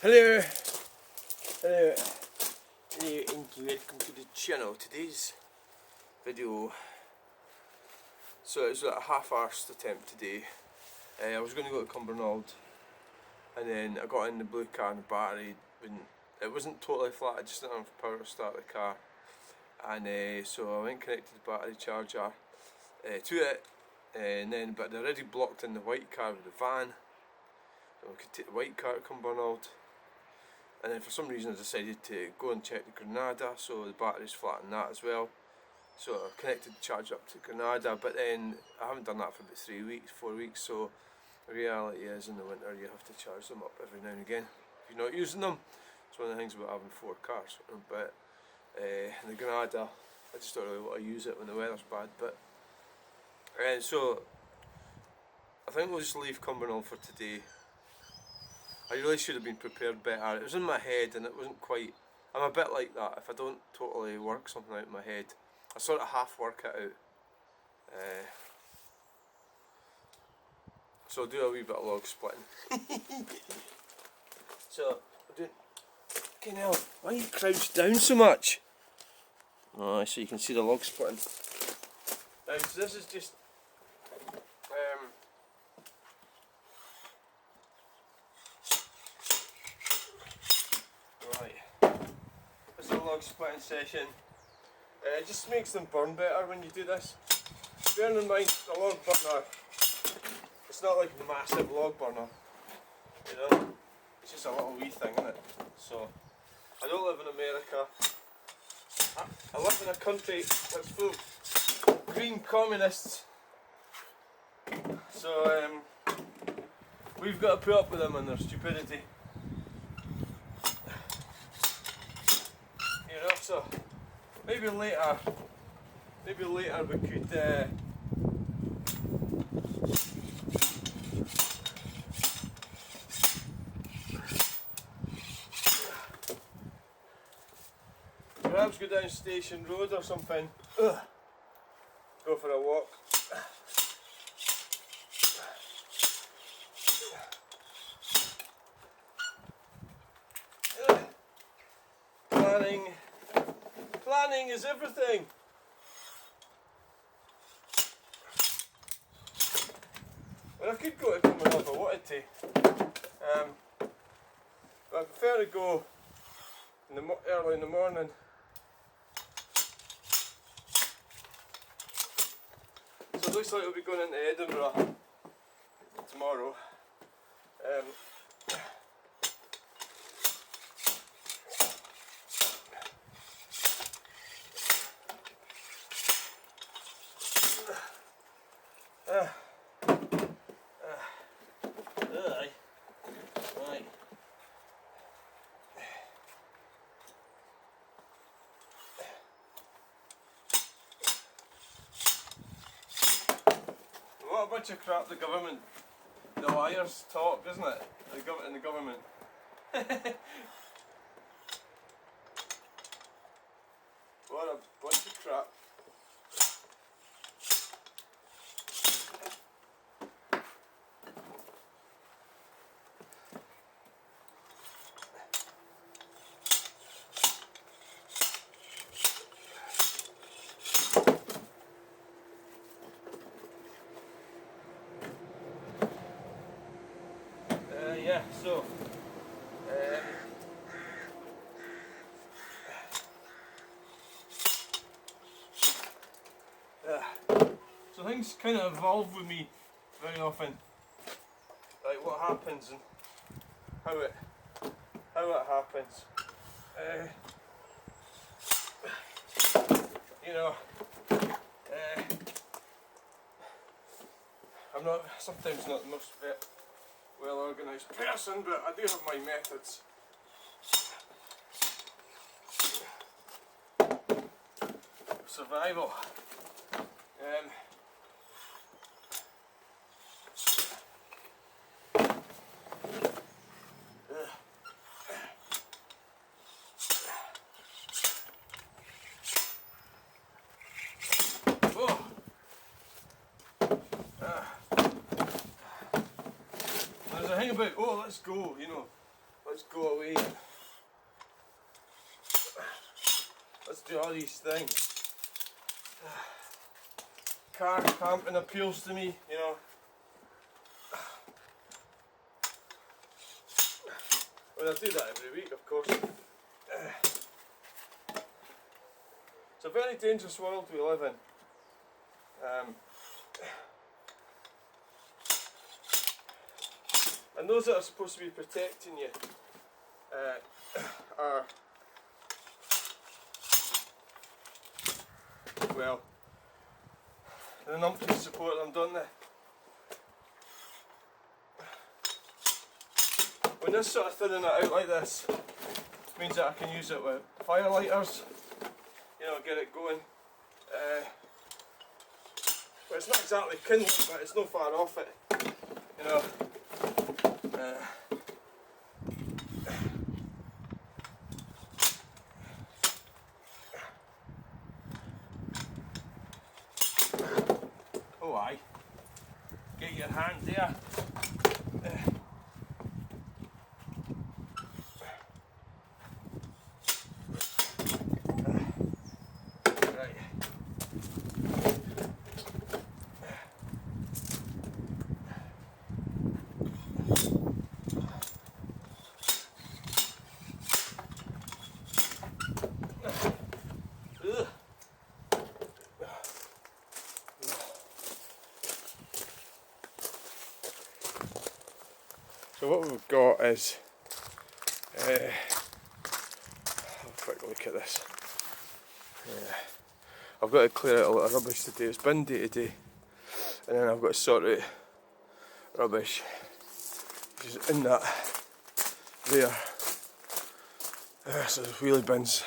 Hello, hello, and welcome to the channel. Today's video, so it's like a half-arsed attempt today. I was going to go to Cumbernauld, and then I got in the blue car and the battery it wasn't totally flat. I just didn't have power to start the car, and so I went and connected the battery charger to it, and but they're already blocked in the white car with the van. So I could take the white car to Cumbernauld. And then for some reason I decided to go and check the Granada, so the battery's flat on that as well. So I connected the charger up to Granada, but then I haven't done that for about 3 weeks, 4 weeks, so the reality is in the winter you have to charge them up every now and again if you're not using them. It's one of the things about having 4 cars. But in the Granada, I just don't really want to use it when the weather's bad. But so I think we'll just leave Cumbernauld for today. I really should have been prepared better. It was in my head and it wasn't quite. I'm a bit like that. If I don't totally work something out in my head, I sort of half work it out. So I'll do a wee bit of log splitting. So I'm doing. Okay, now why are you crouched down so much? Oh, so you can see the log splitting. Now, so this is just. Log splitting session. It just makes them burn better when you do this. Bearing in mind, the log burner, it's not like a massive log burner, you know, it's just a little wee thing, isn't it? So, I don't live in America. I live in a country that's full of green communists. So, we've got to put up with them and their stupidity. So maybe later we could perhaps go down Station Road or something. Go for a walk. Planning is everything. Well, I could go to Cumbernauld if I wanted to, but I prefer to go early in the morning. So it looks like we'll be going into Edinburgh tomorrow. Right. What a bunch of crap the government, the liars talk, isn't it? In the government. What a bunch of crap. Yeah, so so things kind of evolve with me very often, like what happens and how it happens. You know, I'm not sometimes not the most well organised person, but I do have my methods. Survival. There's a thing about, oh, let's go, you know, let's go away. Let's do all these things. Car camping appeals to me, you know. Well, I do that every week, of course. It's a very dangerous world we live in. And those that are supposed to be protecting you are, well, the numpties support them, don't they? When this sort of thinning it out like this means that I can use it with fire lighters, you know, get it going. But it's not exactly kindling, but it's not far off it, you know. Oh aye, get your hand there. Right. So what we've got is, have a quick look at this. I've got to clear out a lot of rubbish today. It's bin day today, and then I've got to sort out rubbish, which is in that there. So there's wheelie bins.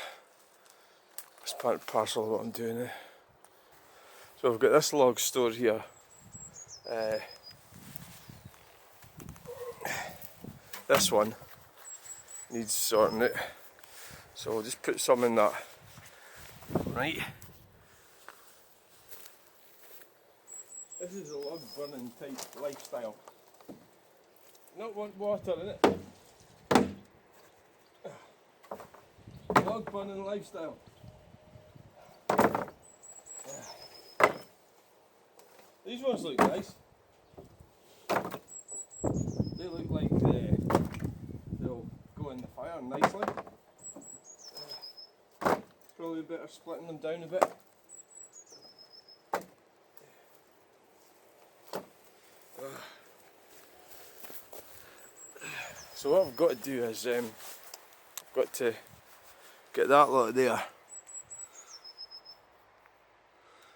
It's part and parcel of what I'm doing there. So I've got this log stored here. This one needs sorting out, so we'll just put some in that. Right. This is a log burning type lifestyle. Not want water in it. Log burning lifestyle. These ones look nice. They look like they'll go in the fire nicely. Probably better splitting them down a bit. So what I've got to do is I've got to get that lot there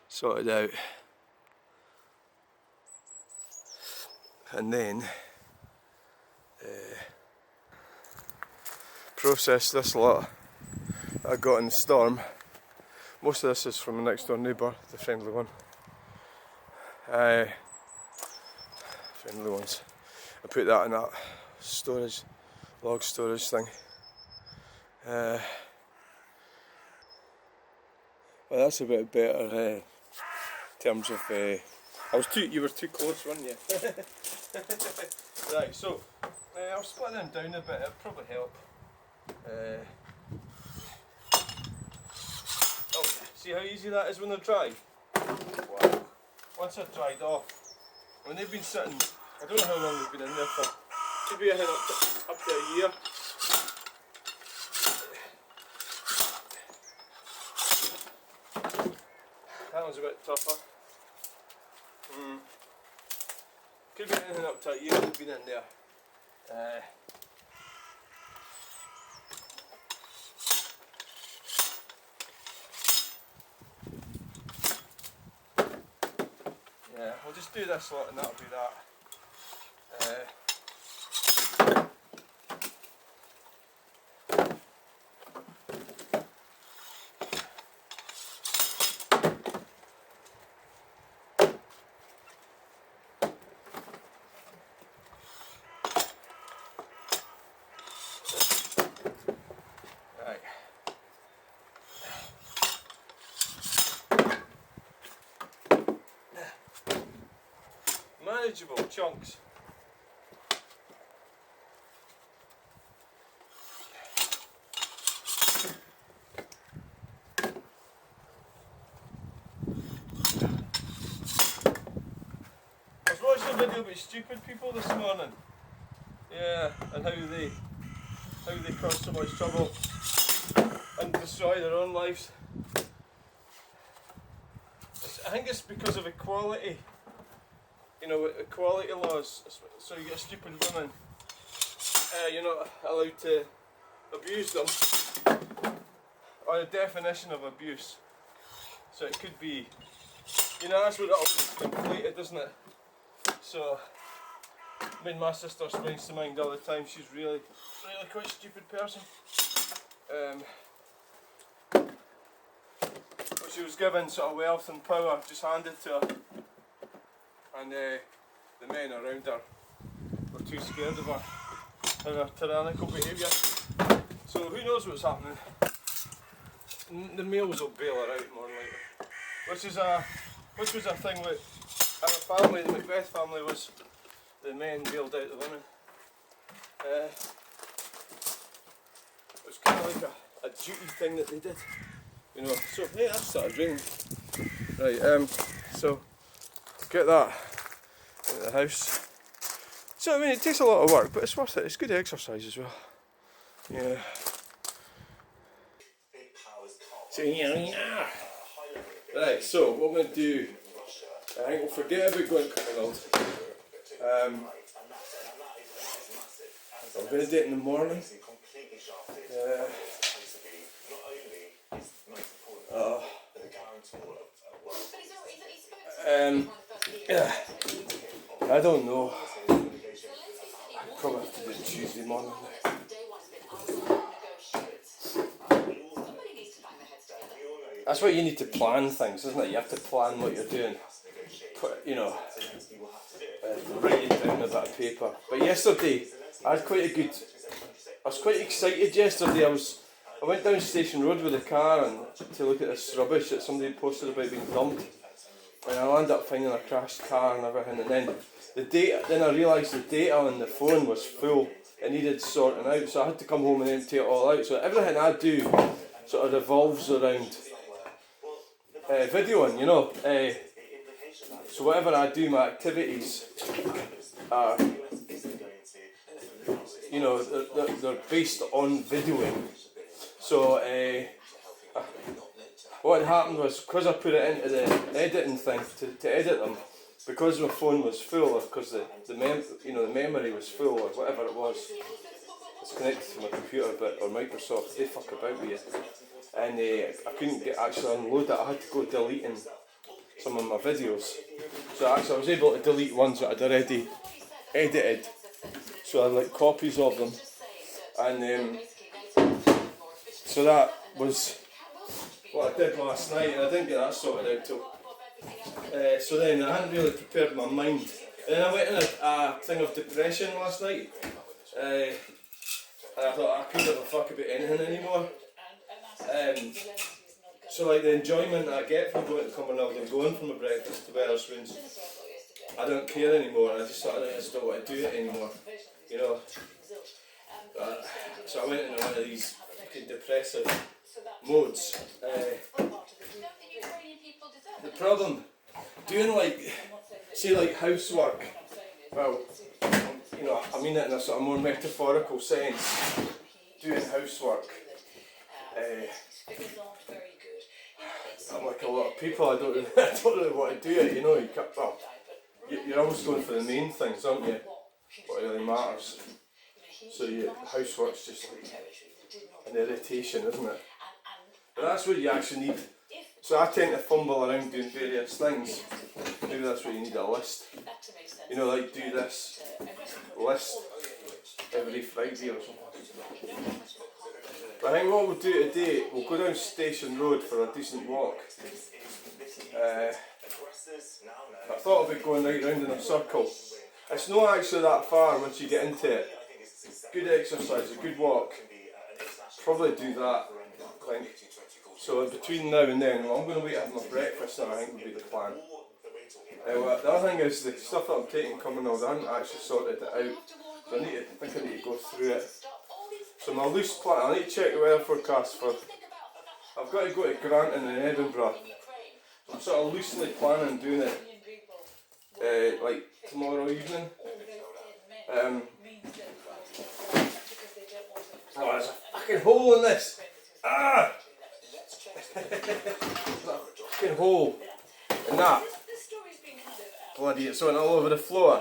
sorted out, and then process this lot I got in the storm. Most of this is from the next door neighbour, the friendly one. Friendly ones. I put that in that storage, log storage thing. Well, that's a bit better in terms of. You were too close, weren't you? Right, so I'll split them down a bit. It'll probably help. Oh, see how easy that is when they're dry? Wow. Once they're dried off, when they've been sitting, I don't know how long they've been in there for. Could be up to a year. That one's a bit tougher. Could be anything up to a year they've been in there. Yeah, we'll just do this lot and that'll be that. Right. Manageable chunks. about stupid people this morning. Yeah, and how they cause so much trouble and destroy their own lives. I think it's because of equality. You know, equality laws. So you get stupid women. You're not allowed to abuse them. Or the definition of abuse. So it could be, you know, that's what it'll be conflated, isn't it? So, I mean, my sister springs to mind all the time. She's really quite a stupid person. But she was given sort of wealth and power just handed to her, and the men around her were too scared of her and her tyrannical behaviour. So who knows what's happening? The males will bail her out more likely. Which was a thing with our family, the Macbeth family, was the men bailed out the women. It was kind of like a duty thing that they did, you know. So hey, that started raining. Right, so get that into the house. So I mean, it takes a lot of work, but it's worth it. It's good exercise as well. Yeah. So yeah. Right, so what we're going to do, I think we'll forget about going to Cumbernauld. I'm going to do it in the morning. I don't know. I'll probably have to do it Tuesday morning now. That's why you need to plan things, isn't it? You have to plan what you're doing. You know, write it down on a bit of paper. But yesterday, I was quite excited yesterday. I went down Station Road with the car and to look at this rubbish that somebody had posted about being dumped. And I ended up finding a crashed car and everything. And then I realised the data on the phone was full. It needed sorting out, so I had to come home and empty it all out. So everything I do sort of revolves around videoing, you know. So whatever I do, my activities are, you know, they're based on videoing. So what had happened was, because I put it into the editing thing to edit them, because my phone was full, or because the memory was full, or whatever it was, it's connected to my computer, or Microsoft, they fuck about with it. And I couldn't actually unload it. I had to go deleting some of my videos. So actually I was able to delete ones that I'd already edited. So I had like copies of them. And so that was what I did last night, and I didn't get that sorted out till. So then I hadn't really prepared my mind. And then I went in a thing of depression last night. And I thought I couldn't give a fuck about anything anymore. So like the enjoyment I get from going to Cumbernauld and going from a breakfast to Wetherspoons, I don't care anymore. I just don't want to do it anymore, you know. So I went into one of these fucking depressive modes. The problem, doing like housework, well, you know, I mean it in a sort of more metaphorical sense, doing housework. I'm like a lot of people, I don't really want to do it, you know. You're almost going for the main things, aren't you? What really matters. So housework's just like an irritation, isn't it? But that's what you actually need. So I tend to fumble around doing various things. Maybe that's what you need, a list. You know, like do this list every Friday or something. But I think what we'll do today, we'll go down Station Road for a decent walk. I thought of it going right round in a circle. It's not actually that far once you get into it. Good exercise, a good walk. Probably do that, I think. So between now and then, I'm going to wait to have my breakfast now, I think would be the plan. The other thing is, the stuff that I'm taking coming out, I haven't actually sorted it out. So I think I need to go through it. So my loose plan, I need to check the weather forecast for, I've got to go to Granton in Edinburgh. I'm sort of loosely planning doing it like tomorrow evening. fucking hole in this. Ah! Fucking hole in that. Bloody, it's on all over the floor.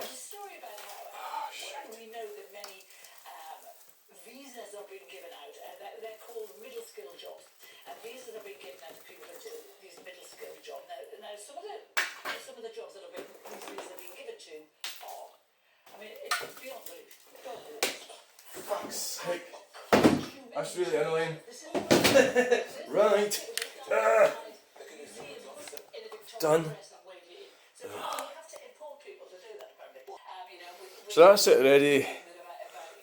Visas have been given out, and they're called middle skill jobs. And visas have been given out to people who do these middle skill jobs. Now some of the jobs that these visas have been given to are, I mean, it's beyond belief. Fuck's sake. That's really annoying. Right. Done. So that's it already.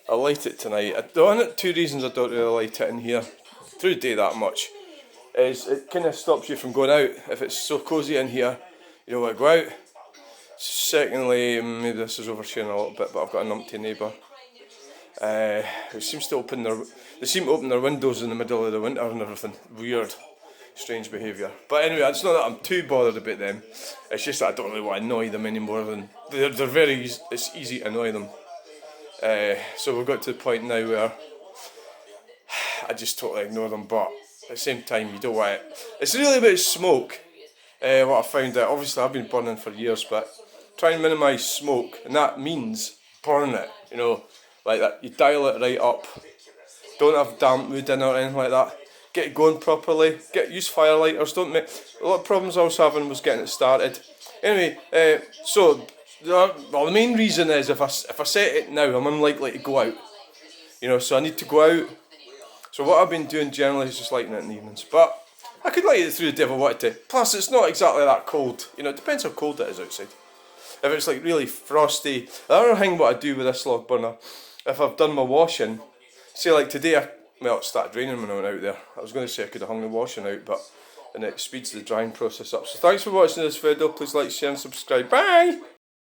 I light it tonight. The only two reasons I don't really light it in here through the day that much is it kind of stops you from going out. If it's so cosy in here, you don't want to go out. Secondly, maybe this is oversharing a little bit, but I've got a numpty neighbour who seems to open their windows in the middle of the winter and everything. Weird, strange behaviour. But anyway, it's not that I'm too bothered about them. It's just that I don't really want to annoy them anymore. They're very easy. It's easy to annoy them. So we've got to the point now where I just totally ignore them, but at the same time you don't want it. It's really about smoke, what I found out. Obviously I've been burning for years, but try and minimise smoke, and that means burn it, you know, like that. You dial it right up, don't have damp wood in or anything like that. Get it going properly, use firelighters, don't make... A lot of problems I was having was getting it started. Anyway, the main reason is if I set it now, I'm unlikely to go out. You know, so I need to go out. So what I've been doing generally is just lighting it in the evenings. But I could light it through the day if I wanted to. Plus, it's not exactly that cold. You know, it depends how cold it is outside. If it's like really frosty. The other thing what I do with this log burner, if I've done my washing, say like today, well, it started raining when I went out there. I was going to say I could have hung the washing out, but and it speeds the drying process up. So thanks for watching this video. Please like, share and subscribe. Bye!